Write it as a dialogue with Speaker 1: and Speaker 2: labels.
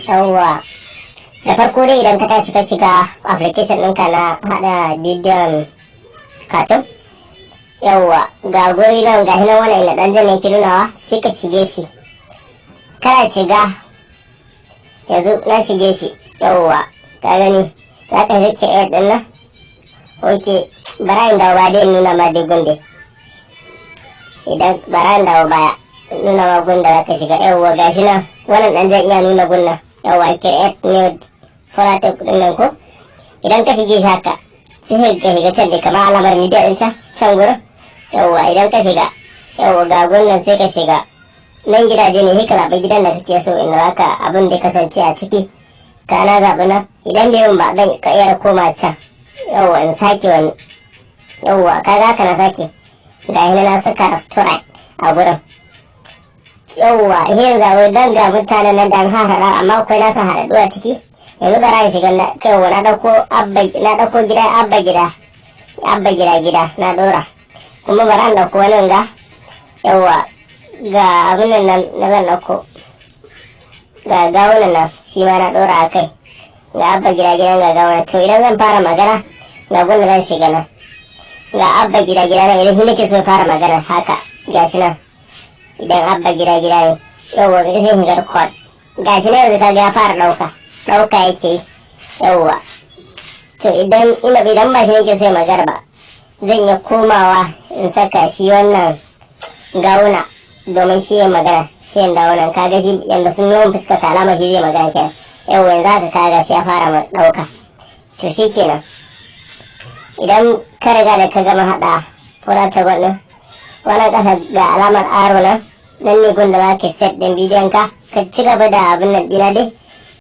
Speaker 1: yawwa da farko dai idan ka tashi ka shiga application ɗinka na haɗa bidiyon cartoon, yawwa ga guri nan ga hinan wannan ina ɗan zane ke nunawa, sai ka shige shi. Kana shiga yanzu na shige shi, yawwa ka gani za ka rike air ɗin nan. Ok, bara in dawo ba dai nuna ma dai gunde, idan bara in dawo baya nuna ma gunda za ka shiga. Yawwa ga shi nan wannan ɗan zan iya nuna gunnan, yawwa create new folder ɗin nan ko. Idan ka shige shi haka sai ka shiga can da kamar alamar media ɗin can gurin. Yawwa idan ka shiga, yawwa ga gunnan sai ka shiga nan gidaje ne, sai ka zaɓi gidan da kake so inda zaka abin da kasance a ciki. Ka na zaɓi nan, idan bai ba zan ka iya koma can, yawwa in sake wani, yawwa ka ga ka na sake ga hina na saka restaurant a gurin. Yawwa hin zaɓi dan ga mutanen nan dan harhaɗa amma akwai nasa haɗaɗɗu a ciki. Yanzu bara in shiga yawwa na ɗauko gida abba gida na ɗora, kuma bara in ɗauko wani ga yawwa ga abin nan na zan ɗauko ga gawunan nan shi ma na ɗora a kai, ga abba gida ga gawunan. To idan zan fara magana ga gunda zan shiga nan, ga abba gida nan idan shi nake so fara magana haka ga shi nan. Idan abba gida ne yawwa ga sai shiga record, ga shi nan yanzu kaga ya fara ɗauka yake yi, yawwa. To idan ba shi nake so magana ba zan iya komawa in saka shi wannan gawuna domin shi ya magana, sai in dawo nan kaga shi yanda sun yawan fuskata alama shi zai magana kenan. Yawwa yanzu haka kaga shi ya fara ɗauka. To shi kenan idan ka riga da ka gama haɗa folder ɗin wannan ƙasa ga alamar arrow nan ne gunda za ka set ɗin bidiyon ka ci gaba da abin nan ɗina dai